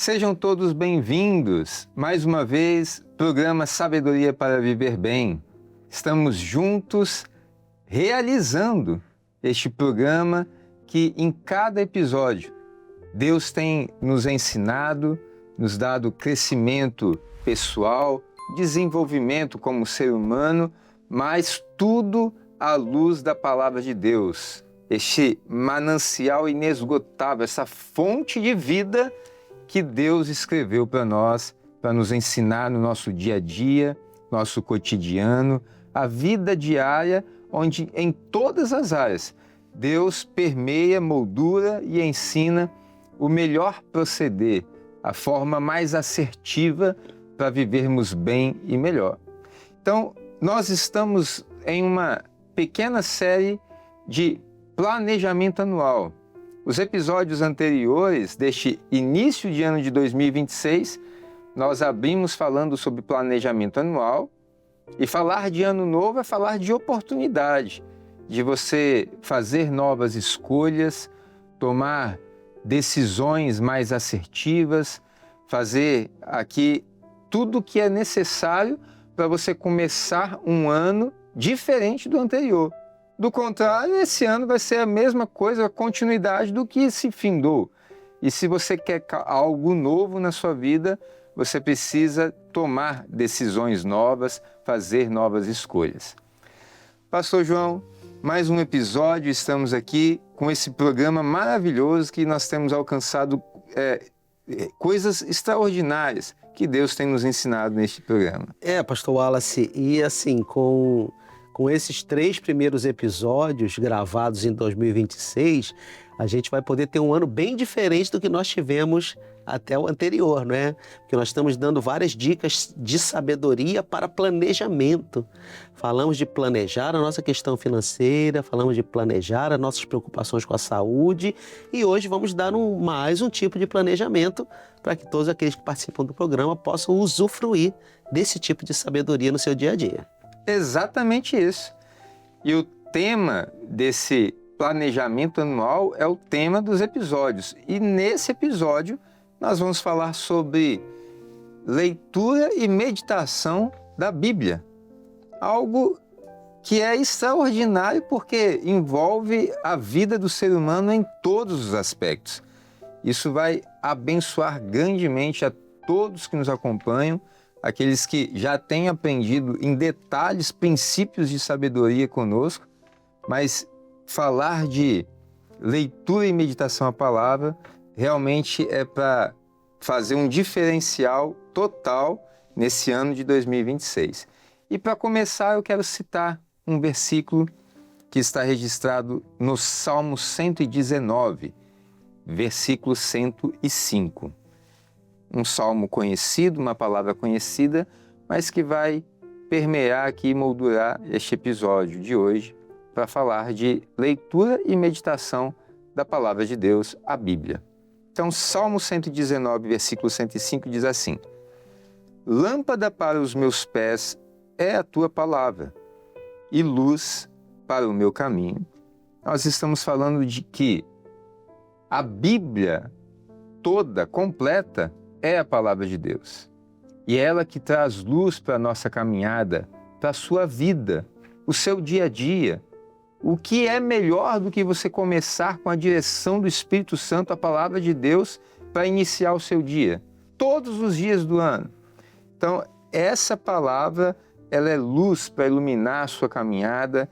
Sejam todos bem-vindos. Mais uma vez, programa Sabedoria para Viver Bem. Estamos juntos realizando este programa que em cada episódio Deus tem nos ensinado, nos dado crescimento pessoal, desenvolvimento como ser humano, mas tudo à luz da palavra de Deus. Este manancial inesgotável, essa fonte de vida que Deus escreveu para nós, para nos ensinar no nosso dia a dia, nosso cotidiano, a vida diária, onde em todas as áreas Deus permeia, moldura e ensina o melhor proceder, a forma mais assertiva para vivermos bem e melhor. Então, nós estamos em uma pequena série de planejamento anual. Os episódios anteriores deste início de ano de 2026, nós abrimos falando sobre planejamento anual, e falar de ano novo é falar de oportunidade, de você fazer novas escolhas, tomar decisões mais assertivas, fazer aqui tudo o que é necessário para você começar um ano diferente do anterior. Do contrário, esse ano vai ser a mesma coisa, a continuidade do que se findou. E se você quer algo novo na sua vida, você precisa tomar decisões novas, fazer novas escolhas. Pastor João, mais um episódio, estamos aqui com esse programa maravilhoso que nós temos alcançado coisas extraordinárias que Deus tem nos ensinado neste programa. Pastor Wallace, e assim, com esses 3 primeiros episódios gravados em 2026, a gente vai poder ter um ano bem diferente do que nós tivemos até o anterior, não é? Porque nós estamos dando várias dicas de sabedoria para planejamento. Falamos de planejar a nossa questão financeira, falamos de planejar as nossas preocupações com a saúde e hoje vamos dar mais um tipo de planejamento para que todos aqueles que participam do programa possam usufruir desse tipo de sabedoria no seu dia a dia. Exatamente isso. E o tema desse planejamento anual é o tema dos episódios. E nesse episódio nós vamos falar sobre leitura e meditação da Bíblia. Algo que é extraordinário porque envolve a vida do ser humano em todos os aspectos. Isso vai abençoar grandemente a todos que nos acompanham, aqueles que já têm aprendido em detalhes princípios de sabedoria conosco, mas falar de leitura e meditação à palavra realmente é para fazer um diferencial total nesse ano de 2026. E para começar, eu quero citar um versículo que está registrado no Salmo 119, versículo 105. Um salmo conhecido, uma palavra conhecida, mas que vai permear aqui e moldurar este episódio de hoje para falar de leitura e meditação da palavra de Deus, a Bíblia. Então, Salmo 119, versículo 105 diz assim: Lâmpada para os meus pés é a tua palavra e luz para o meu caminho. Nós estamos falando de que a Bíblia toda, completa, é a palavra de Deus. E é ela que traz luz para a nossa caminhada, para a sua vida, o seu dia a dia. O que é melhor do que você começar com a direção do Espírito Santo, a palavra de Deus, para iniciar o seu dia, todos os dias do ano. Então, essa palavra, ela é luz para iluminar a sua caminhada,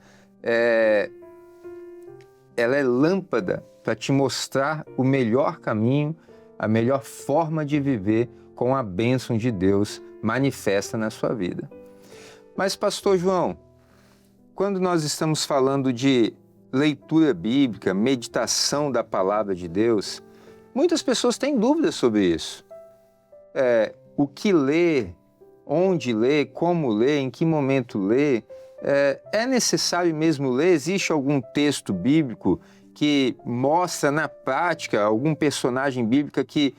ela é lâmpada para te mostrar o melhor caminho, a melhor forma de viver com a bênção de Deus manifesta na sua vida. Mas, pastor João, quando nós estamos falando de leitura bíblica, meditação da palavra de Deus, muitas pessoas têm dúvidas sobre isso. O que ler, onde ler, como ler, em que momento ler, é necessário mesmo ler? Existe algum texto bíblico que mostra na prática algum personagem bíblico que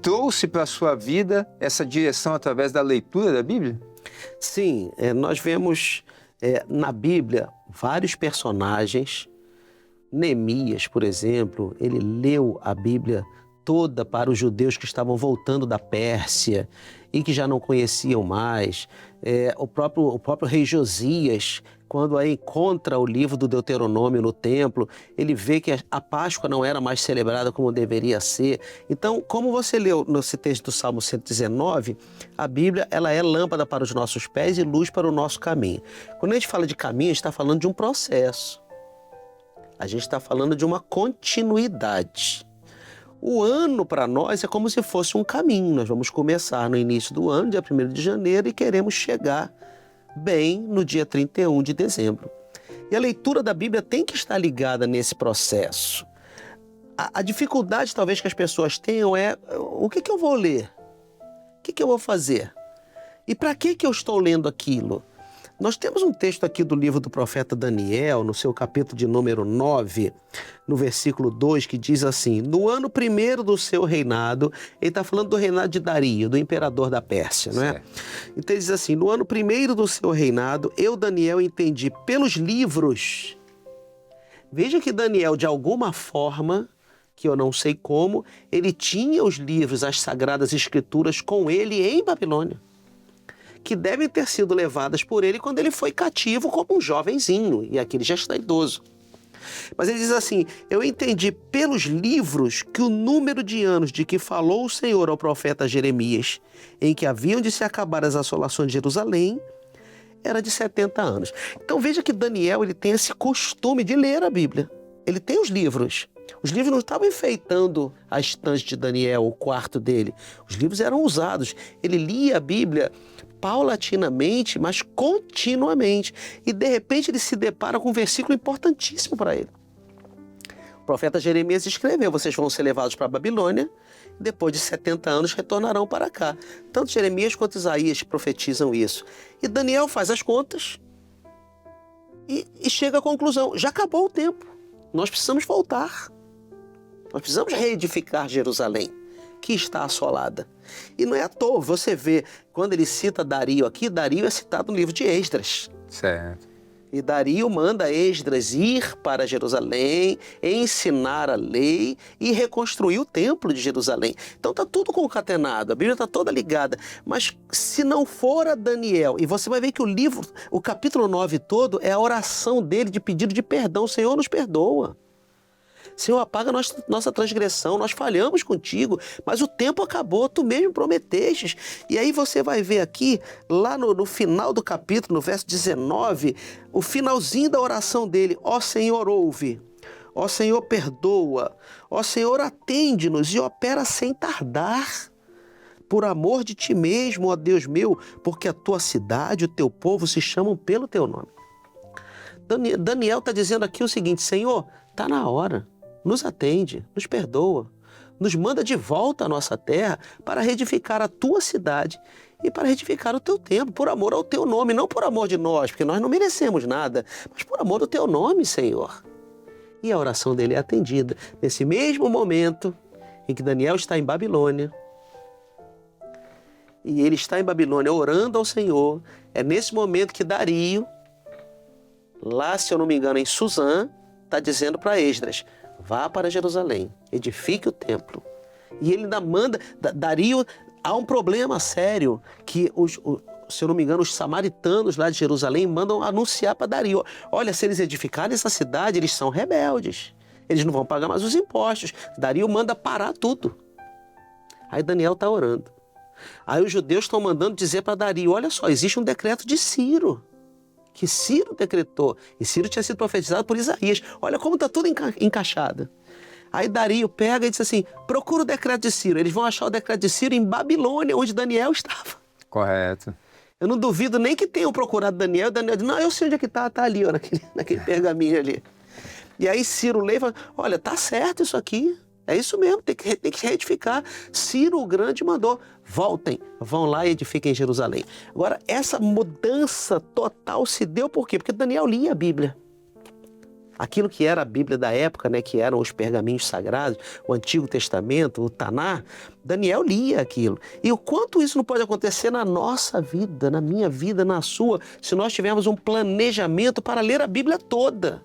trouxe para a sua vida essa direção através da leitura da Bíblia? Sim, nós vemos na Bíblia vários personagens. Neemias, por exemplo, ele leu a Bíblia toda para os judeus que estavam voltando da Pérsia e que já não conheciam mais. O próprio rei Josias, quando aí encontra o livro do Deuteronômio no templo, ele vê que a Páscoa não era mais celebrada como deveria ser. Então, como você leu nesse texto do Salmo 119, a Bíblia ela é lâmpada para os nossos pés e luz para o nosso caminho. Quando a gente fala de caminho, a gente está falando de um processo. A gente está falando de uma continuidade. O ano para nós é como se fosse um caminho. Nós vamos começar no início do ano, dia 1º de janeiro, e queremos chegar bem no dia 31 de dezembro. E a leitura da Bíblia tem que estar ligada nesse processo. A dificuldade talvez que as pessoas tenham é o que eu vou ler? O que eu vou fazer? E para que eu estou lendo aquilo? Nós temos um texto aqui do livro do profeta Daniel, no seu capítulo de número 9, no versículo 2, que diz assim: no ano 1º do seu reinado, ele está falando do reinado de Dario, do imperador da Pérsia, não é? Certo. Então ele diz assim: no ano 1º do seu reinado, eu, Daniel, entendi pelos livros. Veja que Daniel, de alguma forma, que eu não sei como, ele tinha os livros, as sagradas escrituras com ele em Babilônia, que devem ter sido levadas por ele quando ele foi cativo como um jovenzinho, e aqui ele já está idoso. Mas ele diz assim: eu entendi pelos livros que o número de anos de que falou o Senhor ao profeta Jeremias, em que haviam de se acabar as assolações de Jerusalém, era de 70 anos. Então veja que Daniel ele tem esse costume de ler a Bíblia. Ele tem os livros. Os livros não estavam enfeitando a estante de Daniel, o quarto dele. Os livros eram usados. Ele lia a Bíblia paulatinamente, mas continuamente. E de repente ele se depara com um versículo importantíssimo para ele. O profeta Jeremias escreveu: vocês vão ser levados para a Babilônia, e depois de 70 anos retornarão para cá. Tanto Jeremias quanto Isaías profetizam isso. E Daniel faz as contas e chega à conclusão: já acabou o tempo, nós precisamos voltar. Nós precisamos reedificar Jerusalém, que está assolada. E não é à toa, você vê, quando ele cita Dario aqui, Dario é citado no livro de Esdras. Certo. E Dario manda Esdras ir para Jerusalém, ensinar a lei e reconstruir o templo de Jerusalém. Então está tudo concatenado, a Bíblia está toda ligada. Mas se não for a Daniel, e você vai ver que o livro, o capítulo 9 todo, é a oração dele de pedido de perdão. Senhor, nos perdoa. Senhor, apaga nossa transgressão, nós falhamos contigo, mas o tempo acabou, tu mesmo prometestes. E aí você vai ver aqui, lá no final do capítulo, no verso 19, o finalzinho da oração dele: ó Senhor, ouve, ó Senhor, perdoa, ó Senhor, atende-nos e opera sem tardar. Por amor de ti mesmo, ó Deus meu, porque a tua cidade, o teu povo se chamam pelo teu nome. Daniel está dizendo aqui o seguinte: Senhor, está na hora. Nos atende, nos perdoa, nos manda de volta à nossa terra para reedificar a tua cidade e para reedificar o teu templo, por amor ao teu nome, não por amor de nós, porque nós não merecemos nada, mas por amor do teu nome, Senhor. E a oração dele é atendida. Nesse mesmo momento em que Daniel está em Babilônia, e ele está em Babilônia orando ao Senhor, é nesse momento que Dario, lá, se eu não me engano, em Suzã, está dizendo para Esdras: vá para Jerusalém, edifique o templo. E ele ainda manda, Dario, há um problema sério, que se eu não me engano, os samaritanos lá de Jerusalém mandam anunciar para Dario: olha, se eles edificarem essa cidade, eles são rebeldes, eles não vão pagar mais os impostos. Dario manda parar tudo. Aí Daniel está orando. Aí os judeus estão mandando dizer para Dario: olha só, existe um decreto de Ciro, que Ciro decretou, e Ciro tinha sido profetizado por Isaías. Olha como está tudo encaixado. Aí Dario pega e diz assim: procura o decreto de Ciro. Eles vão achar o decreto de Ciro em Babilônia, onde Daniel estava. Correto. Eu não duvido nem que tenham procurado Daniel. Daniel diz: não, eu sei onde é que está ali, ó, naquele pergaminho ali. E aí Ciro lê e fala: olha, tá certo isso aqui. É isso mesmo, tem que reedificar. Ciro o Grande mandou: voltem, vão lá e edifiquem Jerusalém. Agora, essa mudança total se deu por quê? Porque Daniel lia a Bíblia. Aquilo que era a Bíblia da época, né, que eram os pergaminhos sagrados, o Antigo Testamento, o Taná, Daniel lia aquilo. E o quanto isso não pode acontecer na nossa vida, na minha vida, na sua, se nós tivermos um planejamento para ler a Bíblia toda.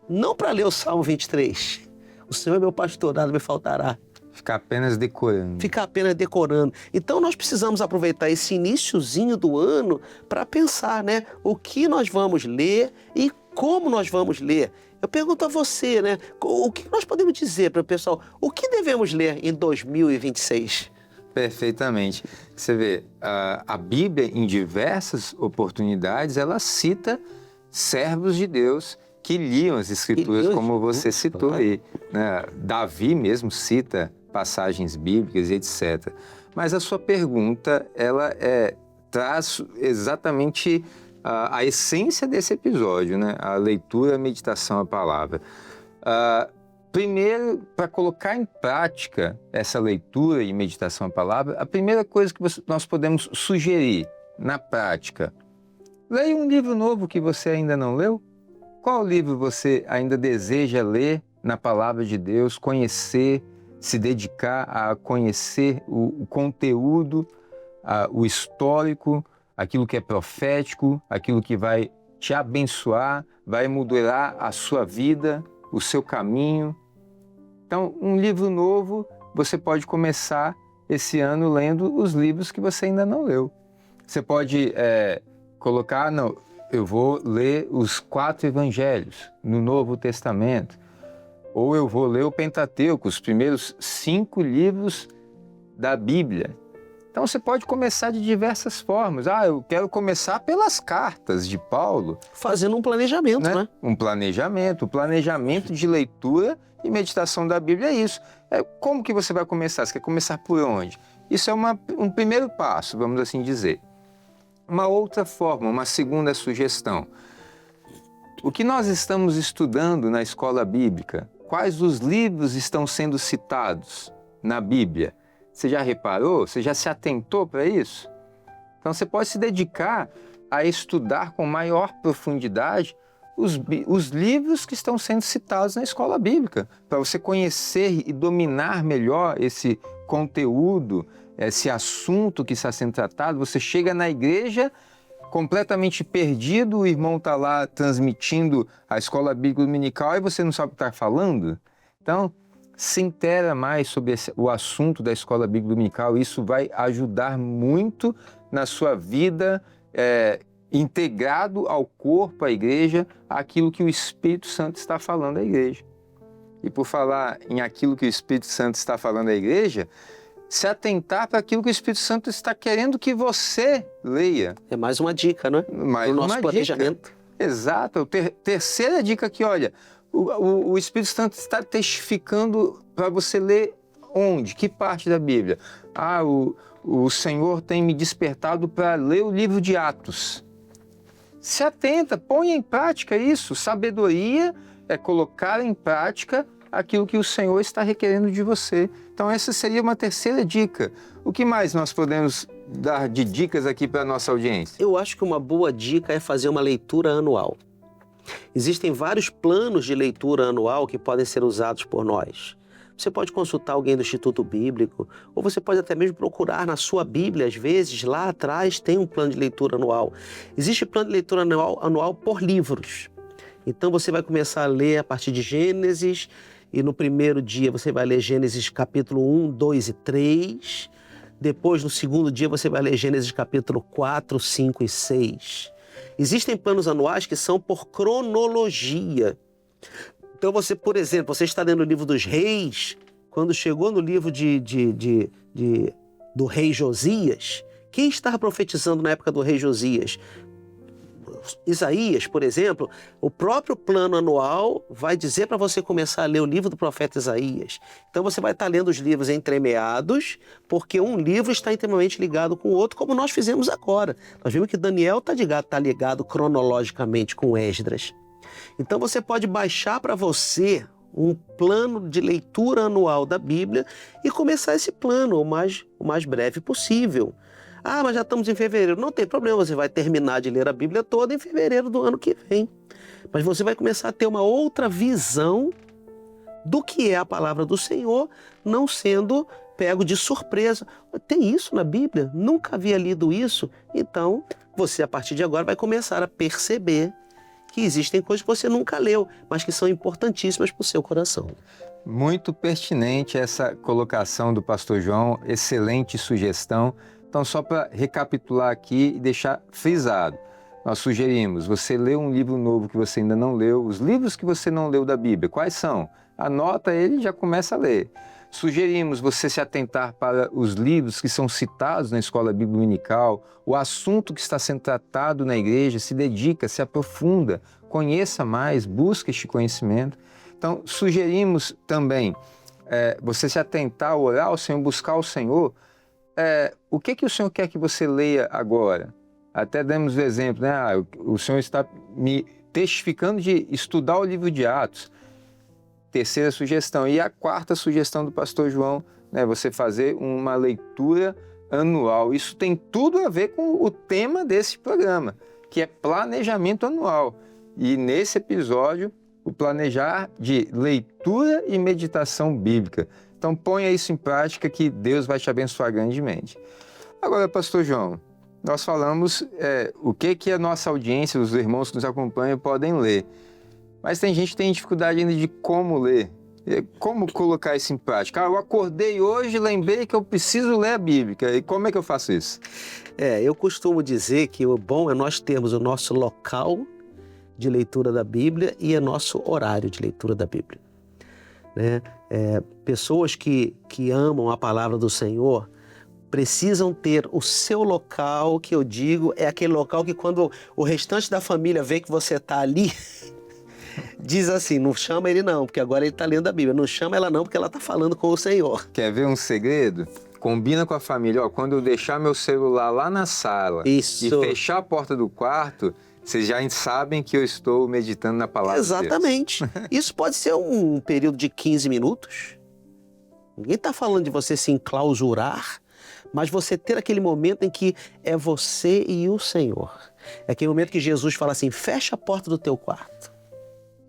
Não para ler o Salmo 23. O Senhor é meu pastor, nada me faltará. Ficar apenas decorando. Ficar apenas decorando. Então nós precisamos aproveitar esse iniciozinho do ano para pensar, né? O que nós vamos ler e como nós vamos ler. Eu pergunto a você, né? O que nós podemos dizer para o pessoal? O que devemos ler em 2026? Perfeitamente. Você vê, a Bíblia, em diversas oportunidades, ela cita servos de Deus que liam as Escrituras, como você citou aí, né? Davi mesmo cita passagens bíblicas e etc. Mas a sua pergunta, ela traz exatamente a essência desse episódio, né? A leitura, a meditação, a palavra. Primeiro, para colocar em prática essa leitura e meditação à palavra, a primeira coisa que nós podemos sugerir na prática: leia um livro novo que você ainda não leu. Qual livro você ainda deseja ler na palavra de Deus, conhecer, se dedicar a conhecer o conteúdo, o histórico, aquilo que é profético, aquilo que vai te abençoar, vai modelar a sua vida, o seu caminho. Então, um livro novo, você pode começar esse ano lendo os livros que você ainda não leu. Você pode colocar, não, eu vou ler os 4 evangelhos no Novo Testamento, ou eu vou ler o Pentateuco, os primeiros 5 livros da Bíblia. Então você pode começar de diversas formas. Eu quero começar pelas cartas de Paulo. Fazendo um planejamento, né? Um planejamento de leitura e meditação da Bíblia é isso. Como que você vai começar? Você quer começar por onde? Isso é um primeiro passo, vamos assim dizer. Uma outra forma, uma segunda sugestão. O que nós estamos estudando na escola bíblica? Quais os livros estão sendo citados na Bíblia? Você já reparou? Você já se atentou para isso? Então você pode se dedicar a estudar com maior profundidade os livros que estão sendo citados na escola bíblica, para você conhecer e dominar melhor esse conteúdo, esse assunto que está sendo tratado. Você chega na igreja completamente perdido, o irmão está lá transmitindo a escola bíblica dominical e você não sabe o que está falando. Então, se inteira mais sobre o assunto da escola bíblica dominical. Isso vai ajudar muito na sua vida, integrado ao corpo, à igreja, aquilo que o Espírito Santo está falando à igreja. E por falar em aquilo que o Espírito Santo está falando à igreja, se atentar para aquilo que o Espírito Santo está querendo que você leia. É mais uma dica, não é? Mais no nosso planejamento. Dica. Exato. Terceira dica aqui, olha, o Espírito Santo está testificando para você ler onde? Que parte da Bíblia? O Senhor tem me despertado para ler o livro de Atos. Se atenta, ponha em prática isso. Sabedoria é colocar em prática aquilo que o Senhor está requerendo de você. Então essa seria uma terceira dica. O que mais nós podemos dar de dicas aqui para a nossa audiência? Eu acho que uma boa dica é fazer uma leitura anual. Existem vários planos de leitura anual que podem ser usados por nós. Você pode consultar alguém do Instituto Bíblico, ou você pode até mesmo procurar na sua Bíblia, às vezes, lá atrás tem um plano de leitura anual. Existe plano de leitura anual por livros. Então você vai começar a ler a partir de Gênesis, e no primeiro dia você vai ler Gênesis capítulo 1, 2 e 3. Depois, no segundo dia, você vai ler Gênesis capítulo 4, 5 e 6. Existem planos anuais que são por cronologia. Então você, por exemplo, você está lendo o livro dos reis, quando chegou no livro do rei Josias, quem estava profetizando na época do rei Josias? Isaías, por exemplo, o próprio plano anual vai dizer para você começar a ler o livro do profeta Isaías. Então você vai estar lendo os livros entremeados, porque um livro está intimamente ligado com o outro, como nós fizemos agora. Nós vimos que Daniel está ligado cronologicamente com Esdras. Então você pode baixar para você um plano de leitura anual da Bíblia e começar esse plano o mais breve possível. Mas já estamos em fevereiro. Não tem problema, você vai terminar de ler a Bíblia toda em fevereiro do ano que vem. Mas você vai começar a ter uma outra visão do que é a palavra do Senhor, não sendo pego de surpresa. Tem isso na Bíblia? Nunca havia lido isso? Então, você, a partir de agora, vai começar a perceber que existem coisas que você nunca leu, mas que são importantíssimas para o seu coração. Muito pertinente essa colocação do pastor João, excelente sugestão. Então, só para recapitular aqui e deixar frisado, nós sugerimos você ler um livro novo que você ainda não leu, os livros que você não leu da Bíblia, quais são? Anota ele e já começa a ler. Sugerimos você se atentar para os livros que são citados na escola bíblica dominical, o assunto que está sendo tratado na igreja, se dedica, se aprofunda, conheça mais, busque este conhecimento. Então, sugerimos também você se atentar, orar ao Senhor, buscar o Senhor. O que o Senhor quer que você leia agora? Até demos o exemplo, né? O Senhor está me testificando de estudar o livro de Atos. Terceira sugestão. E a quarta sugestão do pastor João, né? Você fazer uma leitura anual. Isso tem tudo a ver com o tema desse programa, que é planejamento anual. E nesse episódio, o planejar de leitura e meditação bíblica. Então ponha isso em prática que Deus vai te abençoar grandemente. Agora, pastor João, nós falamos o que a nossa audiência, os irmãos que nos acompanham podem ler. Mas tem gente que tem dificuldade ainda de como ler. Como colocar isso em prática? Eu acordei hoje e lembrei que eu preciso ler a Bíblia. E como é que eu faço isso? Eu costumo dizer que o bom é nós termos o nosso local de leitura da Bíblia e o nosso horário de leitura da Bíblia. Né? Pessoas que amam a palavra do Senhor precisam ter o seu local, que eu digo, é aquele local que quando o restante da família vê que você está ali, diz assim, não chama ele não, porque agora ele está lendo a Bíblia. Não chama ela não, porque ela está falando com o Senhor. Quer ver um segredo? Combina com a família. Quando eu deixar meu celular lá na sala Isso. E fechar a porta do quarto, vocês já sabem que eu estou meditando na palavra de Deus. Exatamente. Isso pode ser um período de 15 minutos. Ninguém está falando de você se enclausurar, mas você ter aquele momento em que é você e o Senhor. É aquele momento que Jesus fala assim, fecha a porta do teu quarto.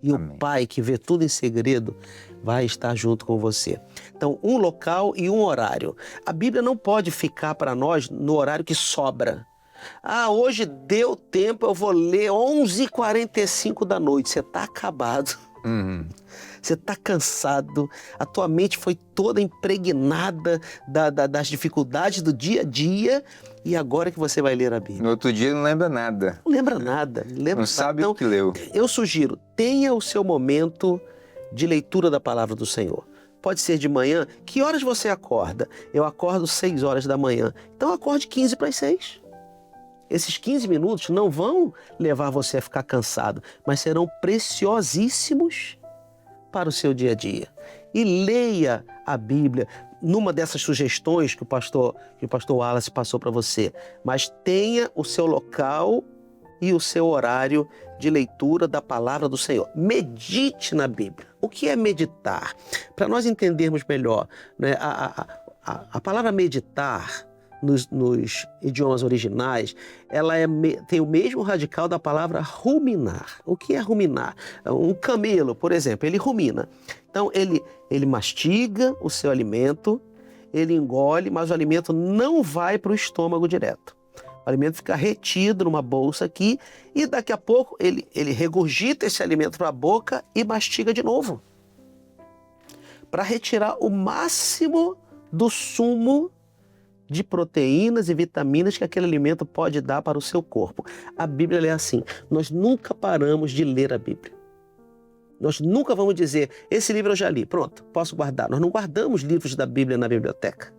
E Amém. O Pai, que vê tudo em segredo, vai estar junto com você. Então, um local e um horário. A Bíblia não pode ficar para nós no horário que sobra. Hoje deu tempo, eu vou ler 11h45 da noite. Você está acabado. Você está cansado, a tua mente foi toda impregnada das dificuldades do dia a dia e agora que você vai ler a Bíblia. No outro dia não lembra nada. Não lembra nada. Não sabe então, o que leu. Eu sugiro, tenha o seu momento de leitura da palavra do Senhor. Pode ser de manhã. Que horas você acorda? Eu acordo 6 horas da manhã. Então acorde 15 para as 6. Esses 15 minutos não vão levar você a ficar cansado, mas serão preciosíssimos para o seu dia a dia. E leia a Bíblia numa dessas sugestões que o pastor Wallace passou para você. Mas tenha o seu local e o seu horário de leitura da palavra do Senhor. Medite na Bíblia. O que é meditar? Para nós entendermos melhor, né, a palavra meditar nos idiomas originais, ela tem o mesmo radical da palavra ruminar. O que é ruminar? Um camelo, por exemplo, ele rumina. Então, ele mastiga o seu alimento, ele engole, mas o alimento não vai para o estômago direto. O alimento fica retido numa bolsa aqui e daqui a pouco ele regurgita esse alimento para a boca e mastiga de novo. Para retirar o máximo do sumo de proteínas e vitaminas que aquele alimento pode dar para o seu corpo. A Bíblia é assim, nós nunca paramos de ler a Bíblia. Nós nunca vamos dizer, esse livro eu já li, pronto, posso guardar. Nós não guardamos livros da Bíblia na biblioteca.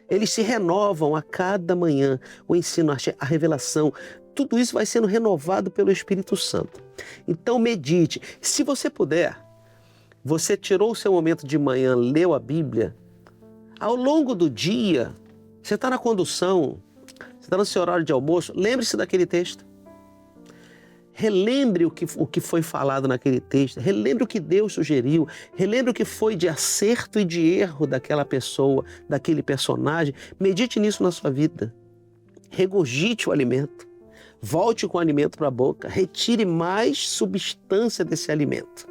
Eles se renovam a cada manhã, o ensino, a revelação, tudo isso vai sendo renovado pelo Espírito Santo. Então medite, se você puder, você tirou o seu momento de manhã, leu a Bíblia, ao longo do dia, você está na condução, você está no seu horário de almoço, lembre-se daquele texto. Relembre o que foi falado naquele texto, relembre o que Deus sugeriu, relembre o que foi de acerto e de erro daquela pessoa, daquele personagem. Medite nisso na sua vida. Regurgite o alimento, volte com o alimento para a boca, retire mais substância desse alimento.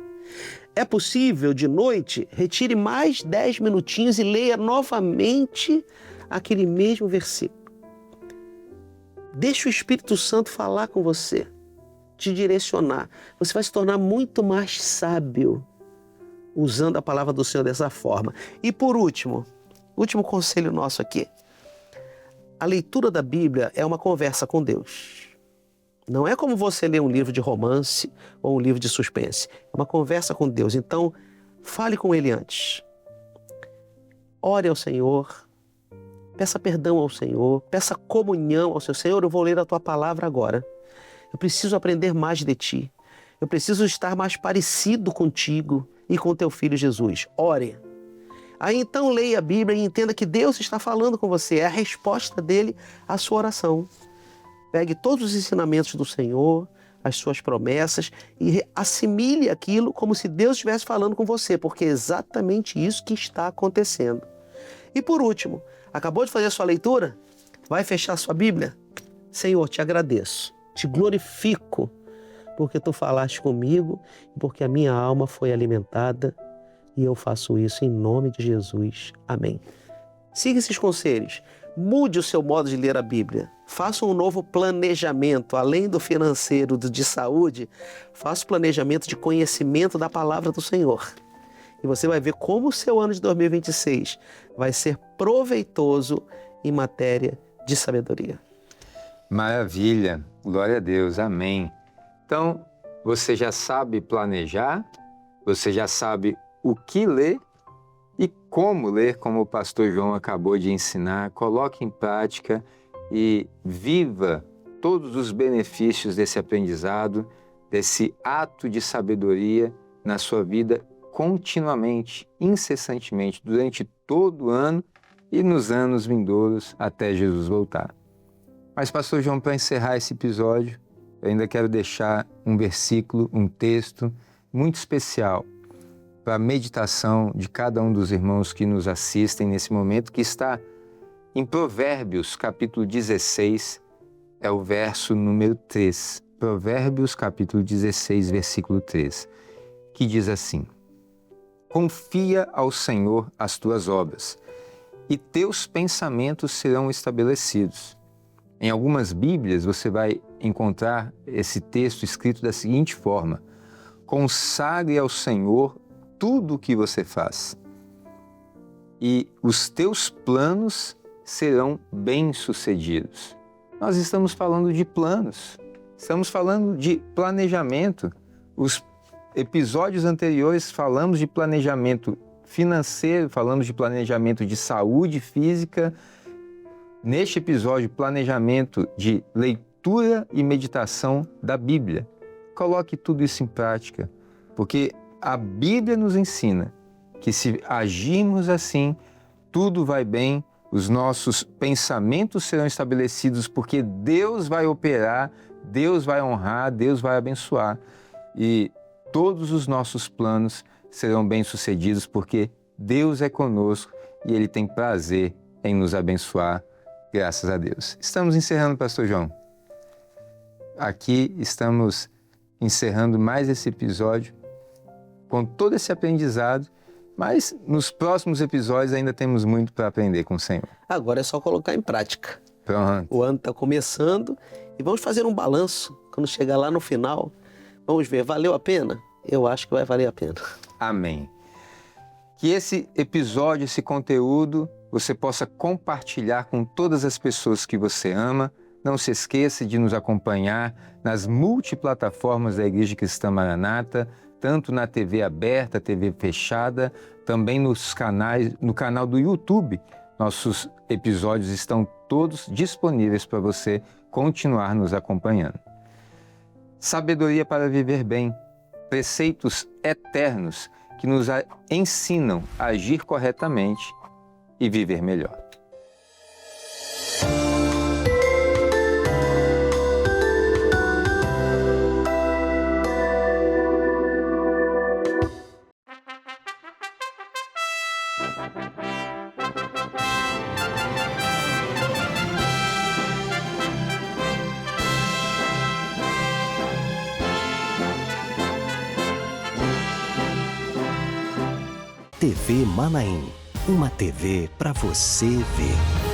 É possível, de noite, retire mais 10 minutinhos e leia novamente aquele mesmo versículo. Deixe o Espírito Santo falar com você, te direcionar. Você vai se tornar muito mais sábio usando a palavra do Senhor dessa forma. E por último conselho nosso aqui. A leitura da Bíblia é uma conversa com Deus. Não é como você ler um livro de romance ou um livro de suspense. É uma conversa com Deus. Então, fale com Ele antes. Ore ao Senhor. Peça perdão ao Senhor. Peça comunhão ao Senhor. Eu vou ler a Tua palavra agora. Eu preciso aprender mais de Ti. Eu preciso estar mais parecido contigo e com Teu Filho Jesus. Ore. Aí então leia a Bíblia e entenda que Deus está falando com você. É a resposta dele à sua oração. Pegue todos os ensinamentos do Senhor, as suas promessas e assimile aquilo como se Deus estivesse falando com você, porque é exatamente isso que está acontecendo. E por último, acabou de fazer a sua leitura? Vai fechar a sua Bíblia? Senhor, te agradeço, te glorifico, porque tu falaste comigo, porque a minha alma foi alimentada. E eu faço isso em nome de Jesus. Amém. Siga esses conselhos. Mude o seu modo de ler a Bíblia. Faça um novo planejamento, além do financeiro, do de saúde. Faça o planejamento de conhecimento da palavra do Senhor. E você vai ver como o seu ano de 2026 vai ser proveitoso em matéria de sabedoria. Maravilha. Glória a Deus. Amém. Então, você já sabe planejar, você já sabe o que ler e como ler, como o pastor João acabou de ensinar. Coloque em prática e viva todos os benefícios desse aprendizado, desse ato de sabedoria na sua vida continuamente, incessantemente, durante todo o ano e nos anos vindouros até Jesus voltar. Mas, pastor João, para encerrar esse episódio, eu ainda quero deixar um versículo, um texto muito especial para a meditação de cada um dos irmãos que nos assistem nesse momento, que está em Provérbios, capítulo 16, é o verso número 3. Provérbios, capítulo 16, versículo 3, que diz assim: Confia ao Senhor as tuas obras, e teus pensamentos serão estabelecidos. Em algumas Bíblias você vai encontrar esse texto escrito da seguinte forma: Consagre ao Senhor tudo o que você faz, e os teus planos serão bem-sucedidos. Nós estamos falando de planos, estamos falando de planejamento. Os episódios anteriores falamos de planejamento financeiro, falamos de planejamento de saúde física. Neste episódio, planejamento de leitura e meditação da Bíblia. Coloque tudo isso em prática, porque a Bíblia nos ensina que se agirmos assim, tudo vai bem, os nossos pensamentos serão estabelecidos, porque Deus vai operar, Deus vai honrar, Deus vai abençoar. E todos os nossos planos serão bem-sucedidos, porque Deus é conosco e Ele tem prazer em nos abençoar, graças a Deus. Estamos encerrando, pastor João. Aqui estamos encerrando mais esse episódio com todo esse aprendizado, mas nos próximos episódios ainda temos muito para aprender com o Senhor. Agora é só colocar em prática. Pronto. O ano está começando e vamos fazer um balanço. Quando chegar lá no final, vamos ver, valeu a pena? Eu acho que vai valer a pena. Amém. Que esse episódio, esse conteúdo, você possa compartilhar com todas as pessoas que você ama. Não se esqueça de nos acompanhar nas multiplataformas da Igreja Cristã Maranata, tanto na TV aberta, TV fechada, também nos canais, no canal do YouTube. Nossos episódios estão todos disponíveis para você continuar nos acompanhando. Sabedoria para viver bem, preceitos eternos que nos ensinam a agir corretamente e viver melhor. TV Manaim, uma TV para você ver.